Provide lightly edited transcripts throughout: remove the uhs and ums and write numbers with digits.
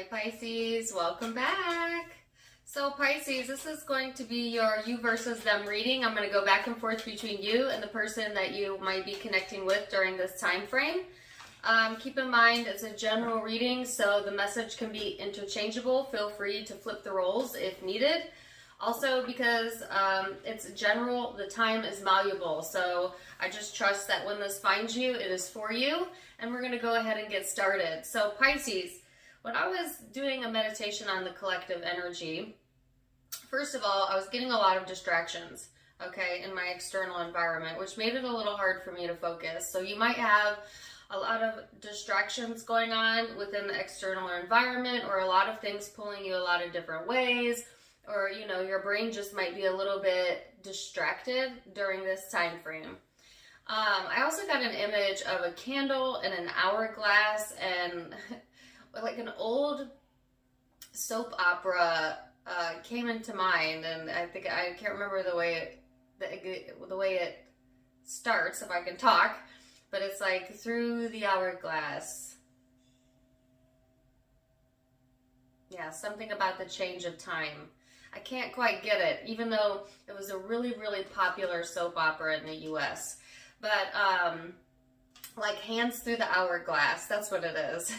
Hi Pisces, welcome back. So Pisces, this is going to be your you versus them reading. I'm going to go back and forth between you and the person that you might be connecting with during this time frame. Keep in mind it's a general reading, so the message can be interchangeable. Feel free to flip the roles if needed. Also, because it's general, the time is malleable. So I just trust that when this finds you, it is for you. And we're going to go ahead and get started. So Pisces, when I was doing a meditation on the collective energy, first of all, I was getting a lot of distractions, okay, in my external environment, which made it a little hard for me to focus. So you might have a lot of distractions going on within the external environment, or a lot of things pulling you a lot of different ways, or, you know, your brain just might be a little bit distracted during this time frame. I also got an image of a candle and an hourglass and like an old soap opera came into mind, and I can't remember the way it starts, if I can talk, but it's like through the hourglass. Yeah, something about the change of time. I can't quite get it, even though it was a really, really popular soap opera in the US. But like hands through the hourglass, that's what it is.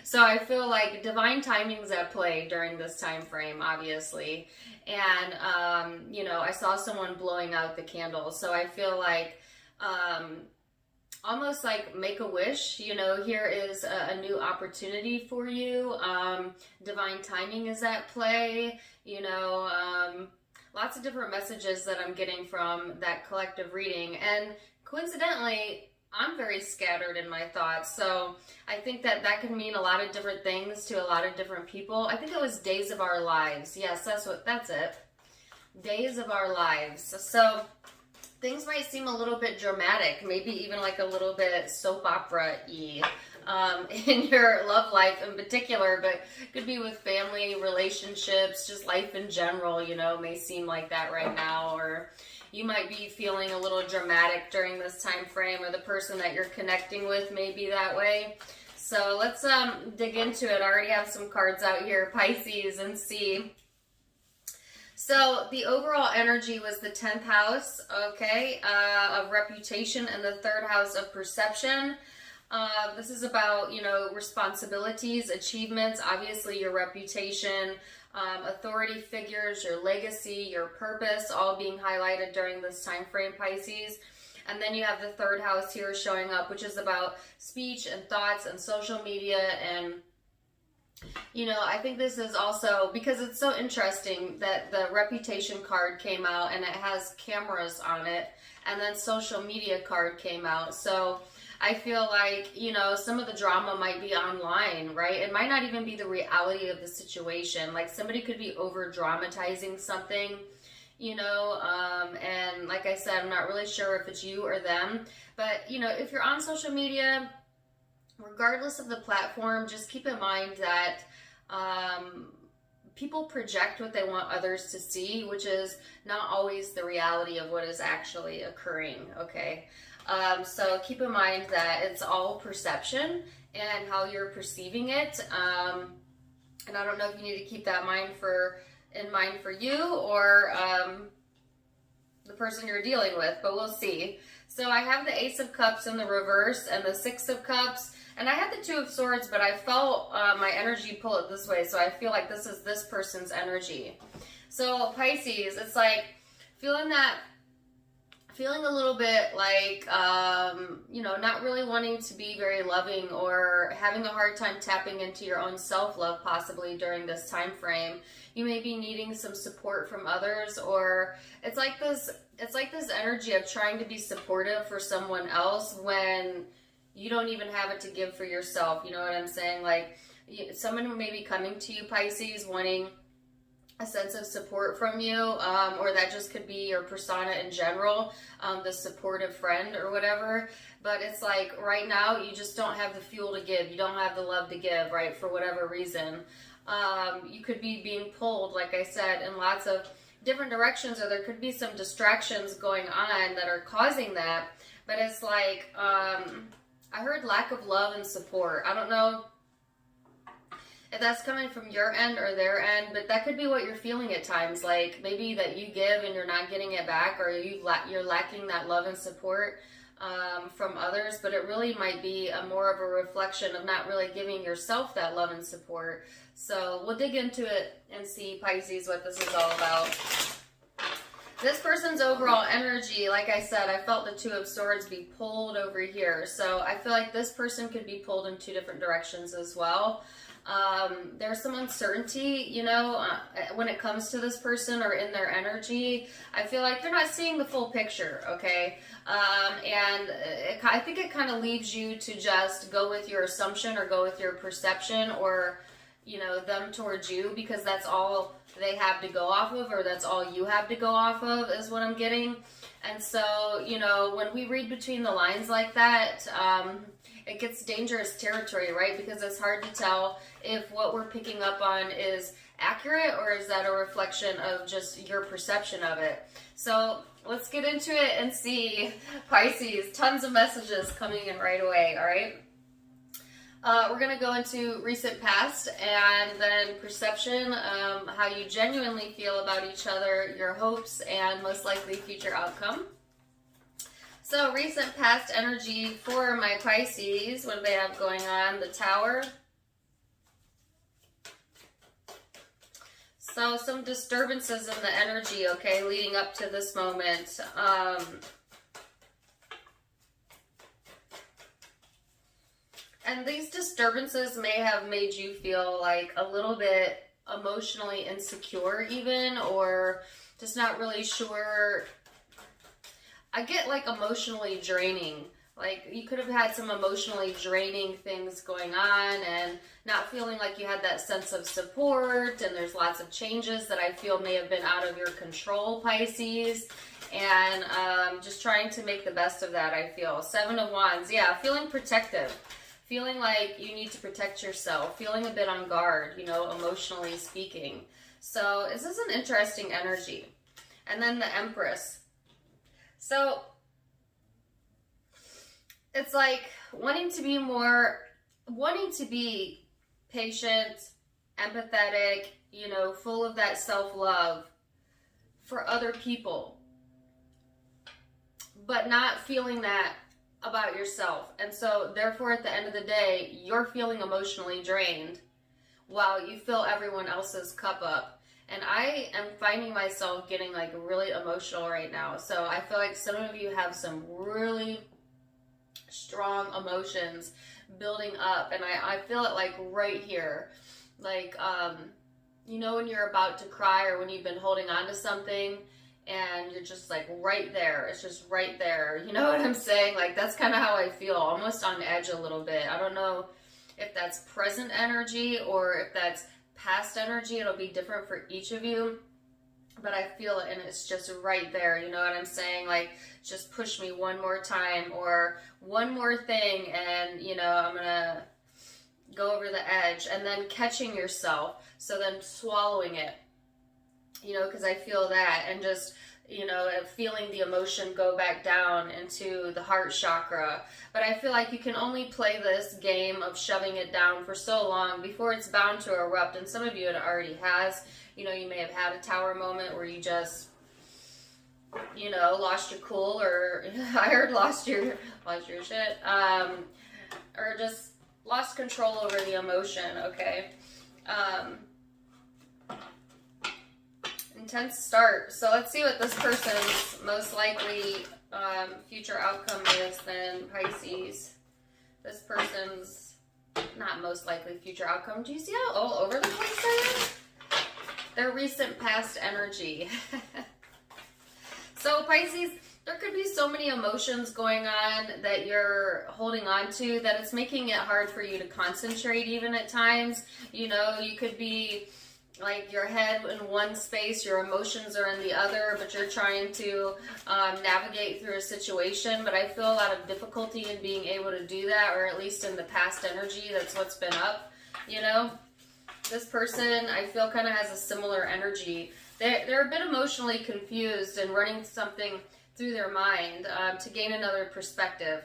So I feel like divine timing's at play during this time frame, obviously. And you know, I saw someone blowing out the candle, so I feel like almost like make a wish, you know, here is a new opportunity for you. Divine timing is at play, you know. Lots of different messages that I'm getting from that collective reading, and coincidentally, I'm very scattered in my thoughts, so I think that that can mean a lot of different things to a lot of different people. I think it was Days of Our Lives. Yes, that's it. Days of Our Lives. So things might seem a little bit dramatic, maybe even like a little bit soap opera-y in your love life in particular, but it could be with family, relationships, just life in general, you know, may seem like that right now, or you might be feeling a little dramatic during this time frame, or the person that you're connecting with may be that way. So let's dig into it. I already have some cards out here, Pisces, and see. So the overall energy was the 10th house, okay, of reputation, and the 3rd house of perception. This is about, you know, responsibilities, achievements, obviously your reputation, authority figures, your legacy, your purpose, all being highlighted during this time frame, Pisces. And then you have the 3rd house here showing up, which is about speech and thoughts and social media. And, you know, I think this is also, because it's so interesting that the reputation card came out and it has cameras on it, and then social media card came out. So I feel like, you know, some of the drama might be online, right? It might not even be the reality of the situation. Like somebody could be over dramatizing something, you know, and like I said, I'm not really sure if it's you or them, but, you know, if you're on social media, regardless of the platform, just keep in mind that people project what they want others to see, which is not always the reality of what is actually occurring, okay? So keep in mind that it's all perception and how you're perceiving it. And I don't know if you need to keep that in mind for you or the person you're dealing with, but we'll see. So I have the Ace of Cups in the reverse and the 6 of Cups, and I had the 2 of Swords, but I felt my energy pull it this way, so I feel like this is this person's energy. So Pisces, it's like feeling a little bit like, you know, not really wanting to be very loving, or having a hard time tapping into your own self-love possibly during this time frame. You may be needing some support from others, or it's like this energy of trying to be supportive for someone else when you don't even have it to give for yourself. You know what I'm saying? Like someone may be coming to you, Pisces, wanting a sense of support from you, or that just could be your persona in general, the supportive friend or whatever. But it's like right now you just don't have the fuel to give. You don't have the love to give, right, for whatever reason. You could be being pulled, like I said, in lots of different directions, or there could be some distractions going on that are causing that. But it's like, I heard lack of love and support. I don't know if that's coming from your end or their end, but that could be what you're feeling at times. Like maybe that you give and you're not getting it back, or you're lacking that love and support from others, but it really might be more of a reflection of not really giving yourself that love and support. So we'll dig into it and see, Pisces, what this is all about. This person's overall energy, like I said, I felt the Two of Swords be pulled over here. So I feel like this person could be pulled in two different directions as well. There's some uncertainty, you know, when it comes to this person or in their energy. I feel like they're not seeing the full picture, okay? I think it kind of leaves you to just go with your assumption or go with your perception, or, you know, them towards you, because that's all they have to go off of, or that's all you have to go off of, is what I'm getting. And so, you know, when we read between the lines like that, it gets dangerous territory, right? Because it's hard to tell if what we're picking up on is accurate, or is that a reflection of just your perception of it. So let's get into it and see, Pisces. Tons of messages coming in right away, all right? We're going to go into recent past, and then perception, how you genuinely feel about each other, your hopes, and most likely future outcome. So recent past energy for my Pisces, what do they have going on? The Tower. So some disturbances in the energy, okay, leading up to this moment. And these disturbances may have made you feel like a little bit emotionally insecure even, or just not really sure. I get like emotionally draining. Like you could have had some emotionally draining things going on and not feeling like you had that sense of support, and there's lots of changes that I feel may have been out of your control, Pisces. And just trying to make the best of that, I feel. Seven of Wands, yeah, feeling protective. Feeling like you need to protect yourself, feeling a bit on guard, you know, emotionally speaking. So this is an interesting energy. And then the Empress. So it's like wanting to be patient, empathetic, you know, full of that self-love for other people, but not feeling that about yourself. And so therefore at the end of the day, you're feeling emotionally drained while you fill everyone else's cup up. And I am finding myself getting like really emotional right now. So I feel like some of you have some really strong emotions building up, and I feel it like right here. Like you know, when you're about to cry, or when you've been holding on to something and you're just like right there, it's just right there, you know what I'm saying? Like that's kind of how I feel, almost on edge a little bit. I don't know if that's present energy or if that's past energy. It'll be different for each of you, but I feel it, and it's just right there, you know what I'm saying? Like just push me one more time, or one more thing, and you know, I'm gonna go over the edge, and then catching yourself, so then swallowing it, you know, because I feel that, and just, you know, feeling the emotion go back down into the heart chakra. But I feel like you can only play this game of shoving it down for so long before it's bound to erupt, and some of you it already has. You know, you may have had a Tower moment where you just, you know, lost your cool, or I heard lost your shit, or just lost control over the emotion, okay? Intense start. So let's see what this person's most likely future outcome is then, Pisces. This person's not most likely future outcome. Do you see how all over the place that is? Their recent past energy. So Pisces, there could be so many emotions going on that you're holding on to that it's making it hard for you to concentrate even at times. You know, you could be like your head in one space, your emotions are in the other, but you're trying to navigate through a situation. But I feel a lot of difficulty in being able to do that, or at least in the past energy, that's what's been up, you know? This person, I feel, kind of has a similar energy. They're a bit emotionally confused and running something through their mind to gain another perspective.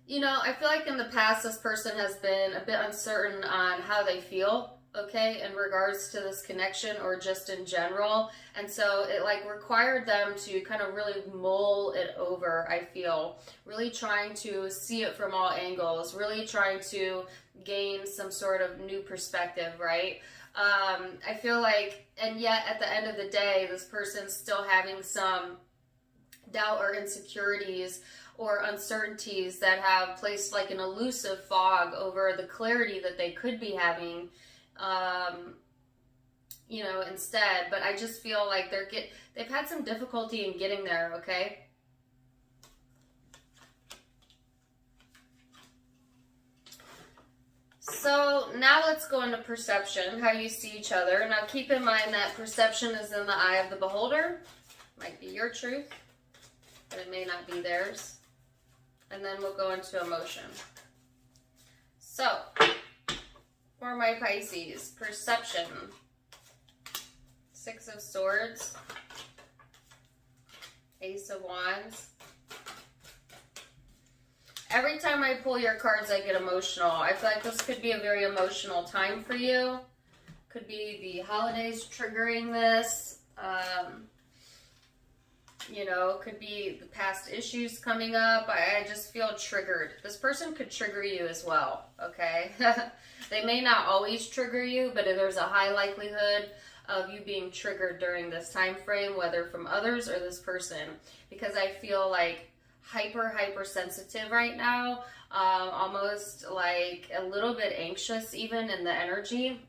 You know, I feel like in the past, this person has been a bit uncertain on how they feel, okay, in regards to this connection or just in general. And so it like required them to kind of really mull it over, I feel. Really trying to see it from all angles, really trying to gain some sort of new perspective, right? I feel like, and yet at the end of the day, this person's still having some doubt or insecurities or uncertainties that have placed like an elusive fog over the clarity that they could be having, you know, instead. But I just feel like they've had some difficulty in getting there, okay? So now let's go into perception, how you see each other. Now keep in mind that perception is in the eye of the beholder. Might be your truth, but it may not be theirs. And then we'll go into emotion. So, for my Pisces, perception. 6 of Swords. Ace of Wands. Every time I pull your cards, I get emotional. I feel like this could be a very emotional time for you. Could be the holidays triggering this. You know, could be the past issues coming up. I just feel triggered. This person could trigger you as well, okay? They may not always trigger you, but there's a high likelihood of you being triggered during this time frame, whether from others or this person, because I feel like hyper sensitive right now, almost like a little bit anxious even in the energy.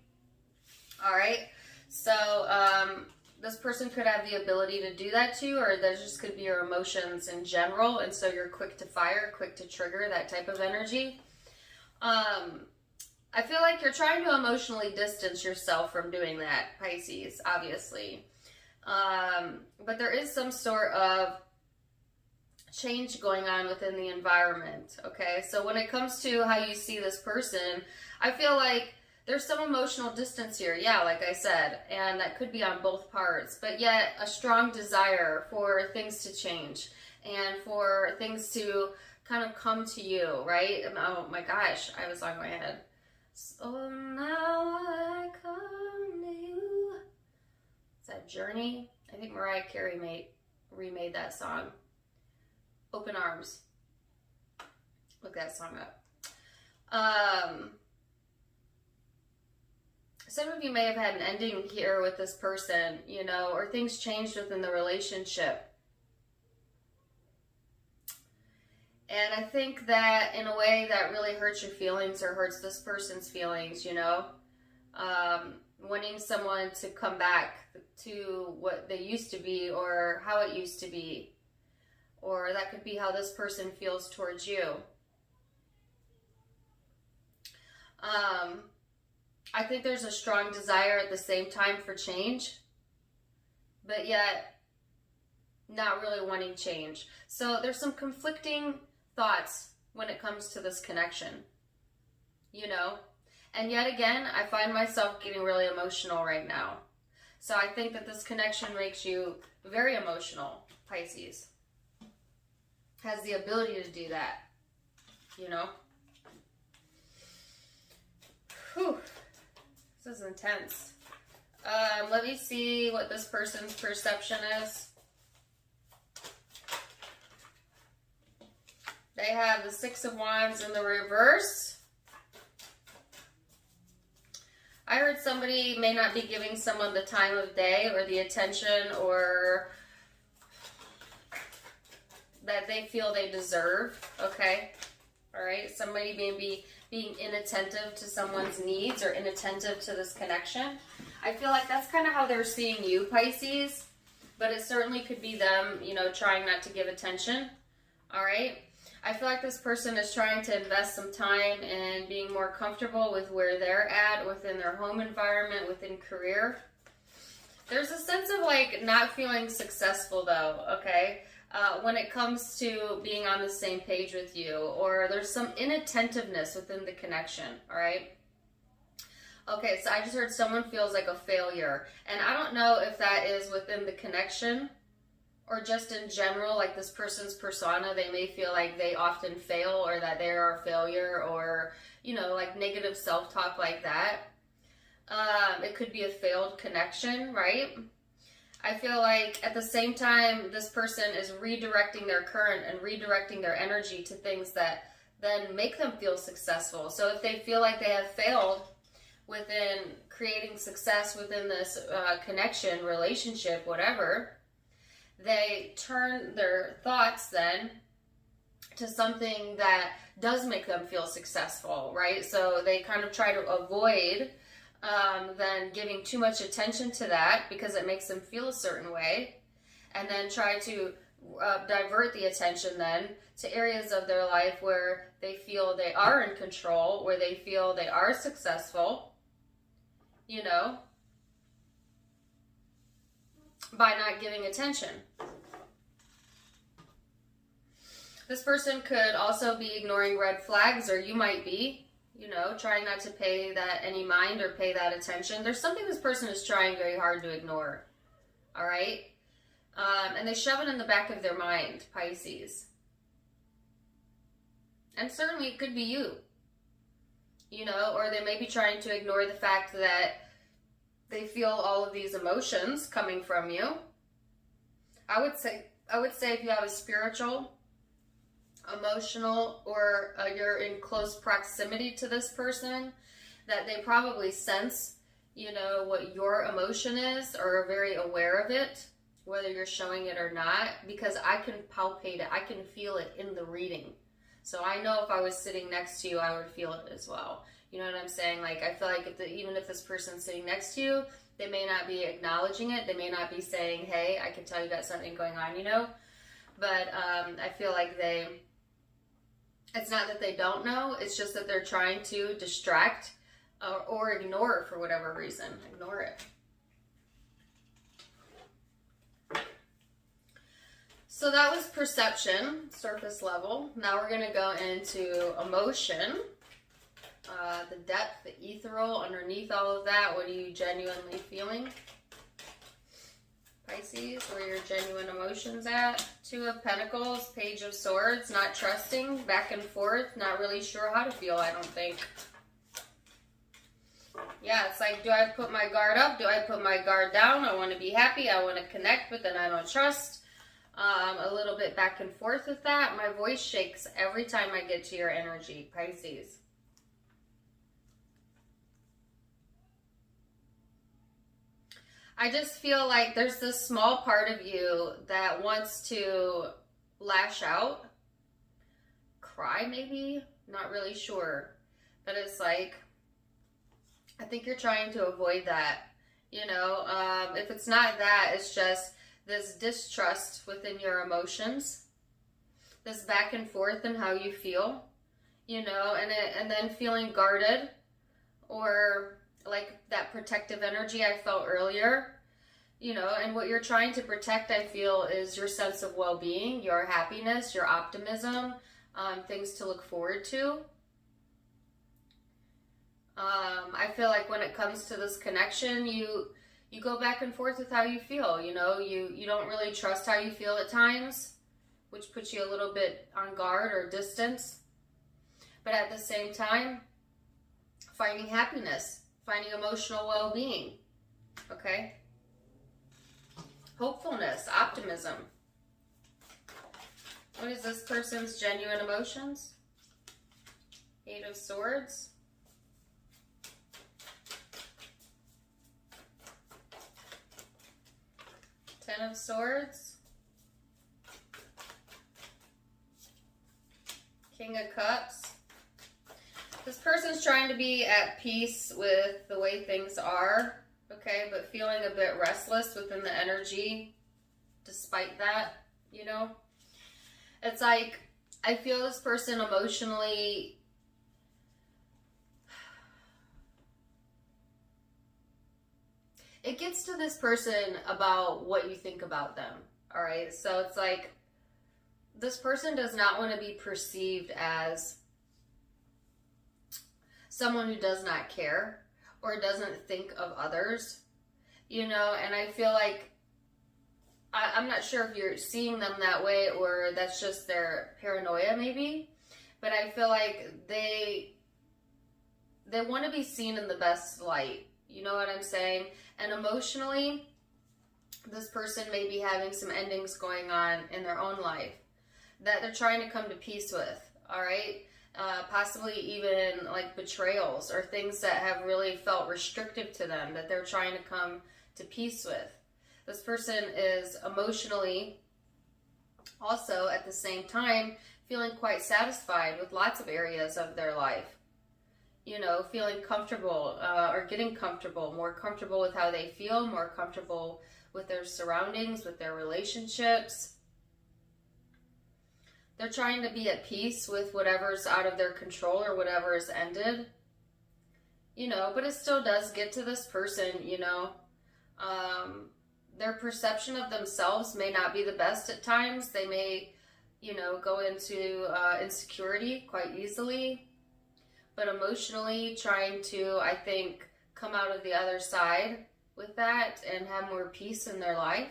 All right, so this person could have the ability to do that too, or that just could be your emotions in general, and so you're quick to fire, quick to trigger, that type of energy. I feel like you're trying to emotionally distance yourself from doing that, Pisces, obviously. But there is some sort of change going on within the environment, okay? So when it comes to how you see this person, I feel like there's some emotional distance here, yeah, like I said, and that could be on both parts, but yet a strong desire for things to change and for things to kind of come to you, right? Oh my gosh, I have a song in my head. So now I come to you. Is that Journey? I think Mariah Carey remade that song. Open Arms. Look that song up. Some of you may have had an ending here with this person, you know, or things changed within the relationship. And I think that in a way that really hurts your feelings or hurts this person's feelings, you know. Wanting someone to come back to what they used to be or how it used to be. Or that could be how this person feels towards you. I think there's a strong desire at the same time for change, but yet not really wanting change. So there's some conflicting thoughts when it comes to this connection, you know? And yet again, I find myself getting really emotional right now. So I think that this connection makes you very emotional, Pisces. Has the ability to do that, you know? Whew. This is intense. Let me see what this person's perception is. They have the 6 of Wands in the reverse. I heard somebody may not be giving someone the time of day or the attention or that they feel they deserve, okay? All right, somebody maybe being inattentive to someone's needs or inattentive to this connection. I feel like that's kind of how they're seeing you, Pisces, but it certainly could be them, you know, trying not to give attention, all right? I feel like this person is trying to invest some time in being more comfortable with where they're at within their home environment, within career. There's a sense of like not feeling successful though, okay? When it comes to being on the same page with you, or there's some inattentiveness within the connection, all right? Okay, so I just heard someone feels like a failure, and I don't know if that is within the connection or just in general, like this person's persona, they may feel like they often fail, or that they are a failure, or, you know, like negative self-talk like that. It could be a failed connection, right? I feel like at the same time, this person is redirecting their current and redirecting their energy to things that then make them feel successful. So if they feel like they have failed within creating success within this connection, relationship, whatever, they turn their thoughts then to something that does make them feel successful, right? So they kind of try to avoid then giving too much attention to that because it makes them feel a certain way, and then try to divert the attention then to areas of their life where they feel they are in control, where they feel they are successful, you know, by not giving attention. This person could also be ignoring red flags, or you might be, you know, trying not to pay that any mind or pay that attention. There's something this person is trying very hard to ignore, all right? And they shove it in the back of their mind, Pisces. And certainly it could be you, you know, or they may be trying to ignore the fact that they feel all of these emotions coming from you. I would say if you have a spiritual, emotional, or you're in close proximity to this person, that they probably sense, you know, what your emotion is, or are very aware of it, whether you're showing it or not, because I can palpate it. I can feel it in the reading. So I know if I was sitting next to you, I would feel it as well. You know what I'm saying? Like, I feel like even if this person's sitting next to you, they may not be acknowledging it. They may not be saying, hey, I can tell you got something going on, you know? But I feel like it's not that they don't know, it's just that they're trying to distract or ignore for whatever reason. Ignore it. So that was perception, surface level. Now we're going to go into emotion, the depth, the ethereal, underneath all of that. What are you genuinely feeling? Pisces, where your genuine emotions at? Two of Pentacles, Page of Swords, not trusting, back and forth, not really sure how to feel, I don't think. Yeah, it's like, do I put my guard up? Do I put my guard down? I want to be happy, I want to connect, but then I don't trust. A little bit back and forth with that. My voice shakes every time I get to your energy, Pisces. I just feel like there's this small part of you that wants to lash out, cry maybe, not really sure. But it's like, I think you're trying to avoid that, you know. If it's not that, it's just this distrust within your emotions, this back and forth in how you feel, you know, and then feeling guarded, or like that protective energy I felt earlier, you know. And what you're trying to protect, I feel, is your sense of well-being, your happiness, your optimism, things to look forward to. I feel like when it comes to this connection, you go back and forth with how you feel, you know. You don't really trust how you feel at times, which puts you a little bit on guard or distance. But at the same time, finding happiness, finding emotional well-being, okay? Hopefulness, optimism. What is this person's genuine emotions? Eight of Swords. Ten of Swords. King of Cups. This person's trying to be at peace with the way things are, okay, but feeling a bit restless within the energy despite that, you know. It's like, I feel this person emotionally, it gets to this person about what you think about them, all right? So it's like, this person does not want to be perceived as someone who does not care or doesn't think of others, you know. And I feel like I'm not sure if you're seeing them that way or that's just their paranoia maybe, but I feel like they want to be seen in the best light. You know what I'm saying? And emotionally, this person may be having some endings going on in their own life that they're trying to come to peace with, all right? Possibly even like betrayals or things that have really felt restrictive to them that they're trying to come to peace with. This person is emotionally also at the same time feeling quite satisfied with lots of areas of their life. You know, feeling comfortable or getting comfortable, more comfortable with how they feel, more comfortable with their surroundings, with their relationships. They're trying to be at peace with whatever's out of their control or whatever is ended. You know, but it still does get to this person, you know. Their perception of themselves may not be the best at times. They may, you know, go into insecurity quite easily. But emotionally trying to, I think, come out of the other side with that and have more peace in their life.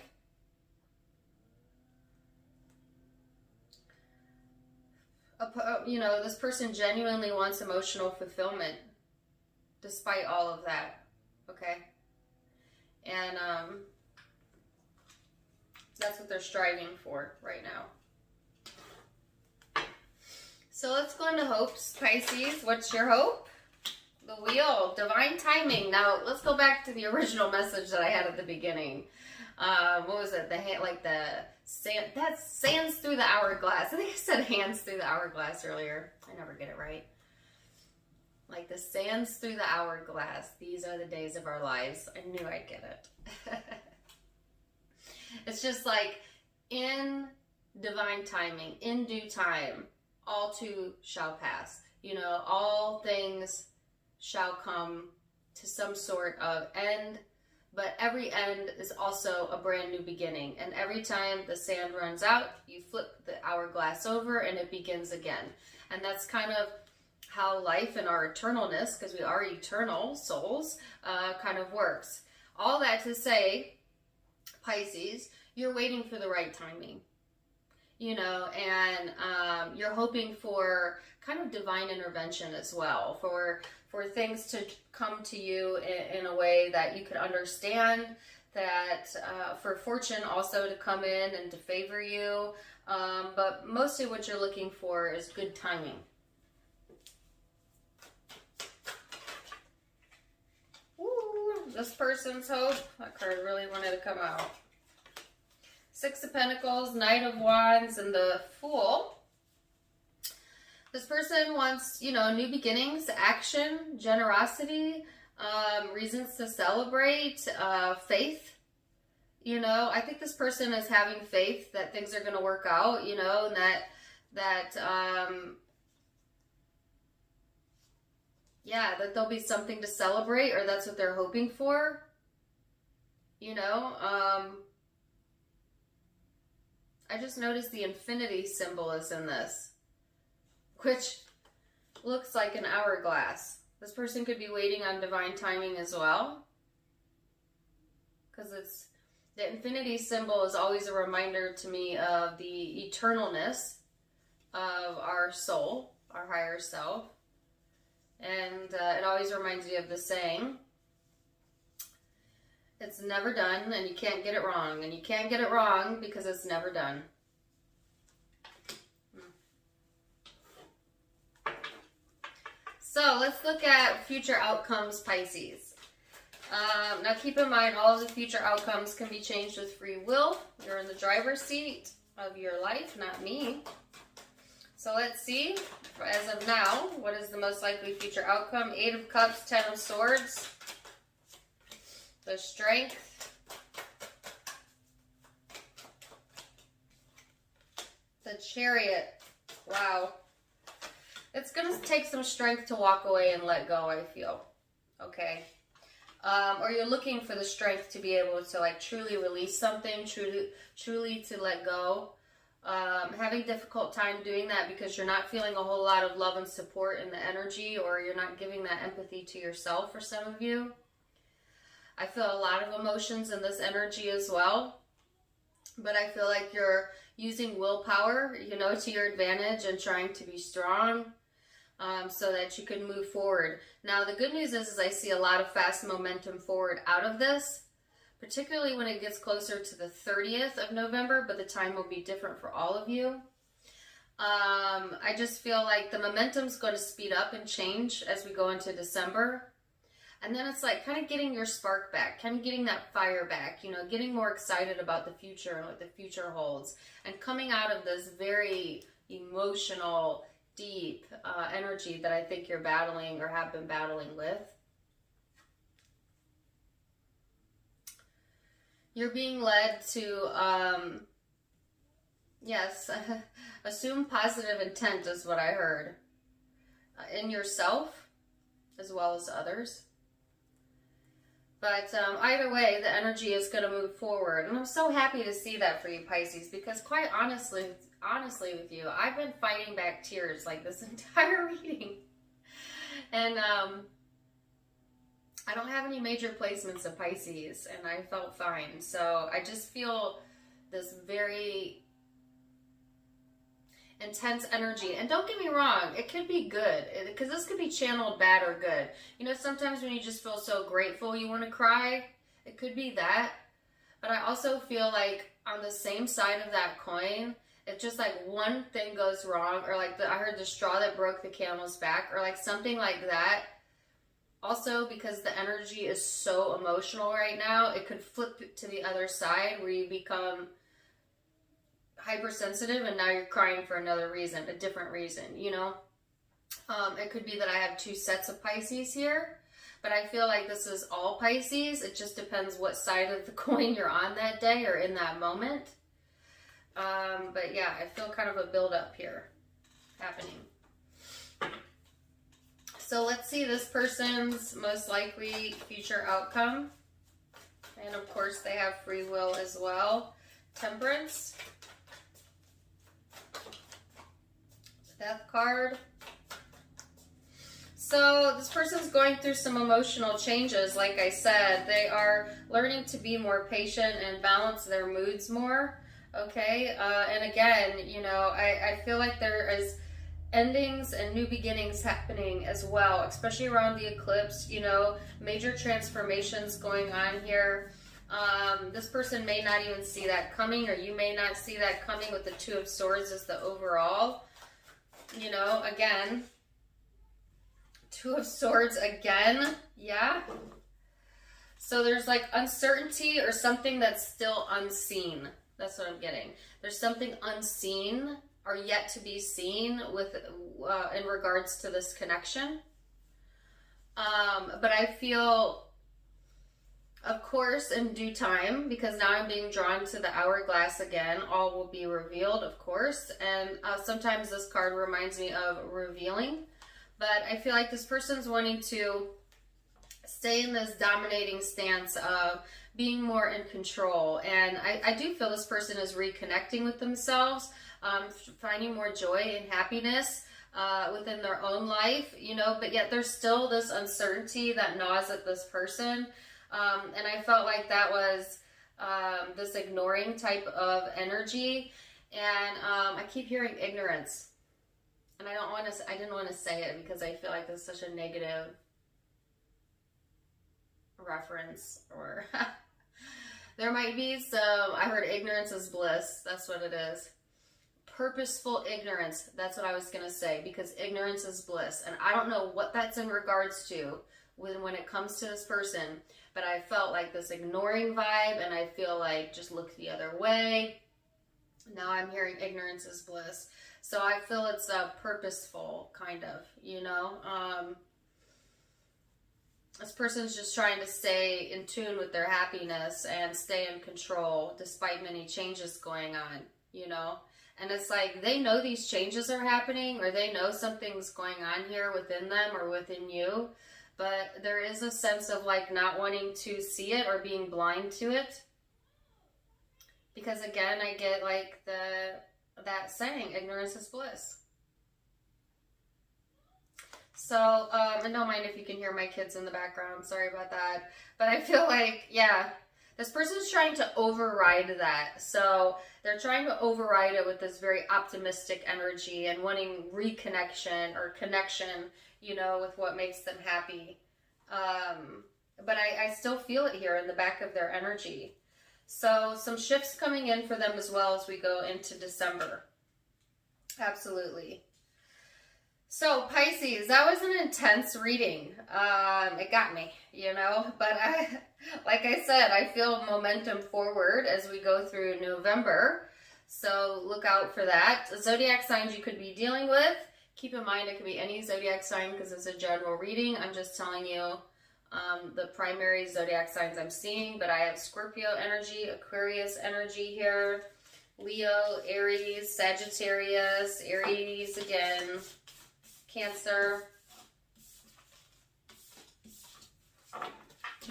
You know, this person genuinely wants emotional fulfillment despite all of that, okay? And that's what they're striving for right now. So let's go into hopes, Pisces. What's your hope? The wheel, divine timing. Now let's go back to the original message that I had at the beginning. What was it? The hand, like the sand. That's sands through the hourglass. I think I said hands through the hourglass earlier. I never get it right. Like the sands through the hourglass. These are the days of our lives. I knew I'd get it. It's just like in divine timing, in due time, all too shall pass. You know, all things shall come to some sort of end, but every end is also a brand new beginning. And every time the sand runs out, you flip the hourglass over and it begins again. And that's kind of how life and our eternalness, because we are eternal souls, kind of works. All that to say, Pisces, you're waiting for the right timing. You know, and you're hoping for kind of divine intervention as well, for things to come to you in a way that you could understand, that for fortune also to come in and to favor you, but mostly what you're looking for is good timing. Ooh, this person's hope. That card really wanted to come out. Six of Pentacles, Knight of Wands, and the Fool. This person wants, you know, new beginnings, action, generosity, reasons to celebrate, faith. You know, I think this person is having faith that things are going to work out, you know, and that there'll be something to celebrate, or that's what they're hoping for. You know, I just noticed the infinity symbol is in this, which looks like an hourglass. This person could be waiting on divine timing as well, because it's the infinity symbol is always a reminder to me of the eternalness of our soul, our higher self, and it always reminds me of the saying, it's never done, and you can't get it wrong. And you can't get it wrong because it's never done. So let's look at future outcomes, Pisces. Now keep in mind, all of the future outcomes can be changed with free will. You're in the driver's seat of your life, not me. So let's see, as of now, what is the most likely future outcome? 8 of Cups, 10 of Swords. The Strength, the Chariot. Wow. It's going to take some strength to walk away and let go, I feel. Okay. Or you're looking for the strength to be able to like truly release something, truly to let go. Having a difficult time doing that because you're not feeling a whole lot of love and support in the energy, or you're not giving that empathy to yourself for some of you. I feel a lot of emotions in this energy as well. but I feel like you're using willpower, you know, to your advantage and trying to be strong so that you can move forward. Now, the good news is I see a lot of fast momentum forward out of this, particularly when it gets closer to the 30th of November, but the time will be different for all of you. I just feel like the momentum's going to speed up and change as we go into December. And then it's like kind of getting your spark back, kind of getting that fire back, you know, getting more excited about the future and what the future holds. And coming out of this very emotional, deep energy that I think you're battling or have been battling with. You're being led to, yes, assume positive intent is what I heard. In yourself as well as others. But either way, the energy is going to move forward. And I'm so happy to see that for you, Pisces, because quite honestly with you, I've been fighting back tears like this entire reading. And I don't have any major placements of Pisces, and I felt fine. So I just feel this very intense energy. And don't get me wrong, it could be good, because this could be channeled bad or good. You know, sometimes when you just feel so grateful you want to cry, it could be that. But I also feel like on the same side of that coin, if just like one thing goes wrong, or like I heard the straw that broke the camel's back, or like something like that. Also, because the energy is so emotional right now, it could flip to the other side where you become hypersensitive and now you're crying for another reason, a different reason, you know? It could be that I have two sets of Pisces here, but I feel like this is all Pisces. It just depends what side of the coin you're on that day or in that moment. But yeah, I feel kind of a build-up here happening. So let's see this person's most likely future outcome. And of course, they have free will as well. Temperance. Death card. So this person's going through some emotional changes. Like I said, they are learning to be more patient and balance their moods more. Okay. And again, you know, I feel like there is endings and new beginnings happening as well, especially around the eclipse, you know, major transformations going on here. This person may not even see that coming, or you may not see that coming with the Two of Swords as the overall. You know, again, Two of Swords again, yeah. So there's like uncertainty or something that's still unseen. That's what I'm getting. There's something unseen or yet to be seen with in regards to this connection. But I feel, of course, in due time, because now I'm being drawn to the hourglass again, all will be revealed, of course. And sometimes this card reminds me of revealing. But I feel like this person's wanting to stay in this dominating stance of being more in control. And I do feel this person is reconnecting with themselves, finding more joy and happiness within their own life, you know, but yet there's still this uncertainty that gnaws at this person. And I felt like that was this ignoring type of energy. And I keep hearing ignorance. And I didn't want to say it because I feel like it's such a negative reference, or there might be some, I heard ignorance is bliss. That's what it is. Purposeful ignorance. That's what I was going to say, because ignorance is bliss. And I don't know what that's in regards to when it comes to this person, but I felt like this ignoring vibe, and I feel like just look the other way. Now I'm hearing ignorance is bliss. So I feel it's purposeful, kind of, you know. This person's just trying to stay in tune with their happiness and stay in control despite many changes going on, you know. And it's like they know these changes are happening, or they know something's going on here within them or within you. But there is a sense of like not wanting to see it or being blind to it. Because again, I get like that saying, ignorance is bliss. So, and don't mind if you can hear my kids in the background. Sorry about that. But I feel like, yeah, This person's trying to override that. So they're trying to override it with this very optimistic energy and wanting reconnection or connection, you know, with what makes them happy. But I still feel it here in the back of their energy. So some shifts coming in for them as well as we go into December. Absolutely. So Pisces, that was an intense reading. It got me, you know, but like I said, I feel momentum forward as we go through November. So look out for that. Zodiac signs you could be dealing with. Keep in mind it could be any zodiac sign because it's a general reading. I'm just telling you the primary zodiac signs I'm seeing, but I have Scorpio energy, Aquarius energy here, Leo, Aries, Sagittarius, Aries again, Cancer,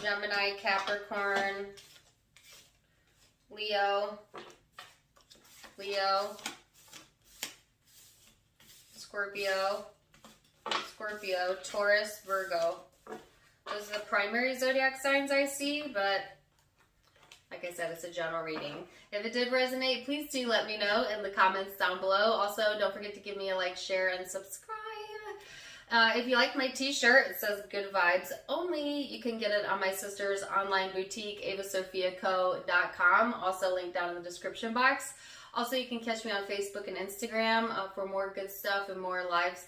Gemini, Capricorn, Leo, Scorpio, Taurus, Virgo. Those are the primary zodiac signs I see, but like I said, it's a general reading. If it did resonate, please do let me know in the comments down below. Also, don't forget to give me a like, share, and subscribe. If you like my t-shirt, it says Good Vibes Only. You can get it on my sister's online boutique, avasophiaco.com. Also linked down in the description box. Also, you can catch me on Facebook and Instagram for more good stuff and more lives.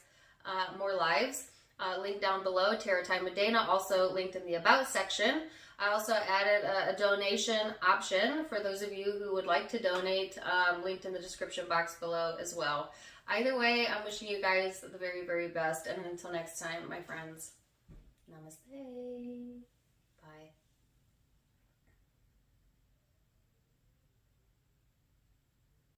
Link down below, Tarot Time with Dana, also linked in the About section. I also added a donation option for those of you who would like to donate, linked in the description box below as well. Either way, I'm wishing you guys the very, very best, and until next time, my friends, namaste.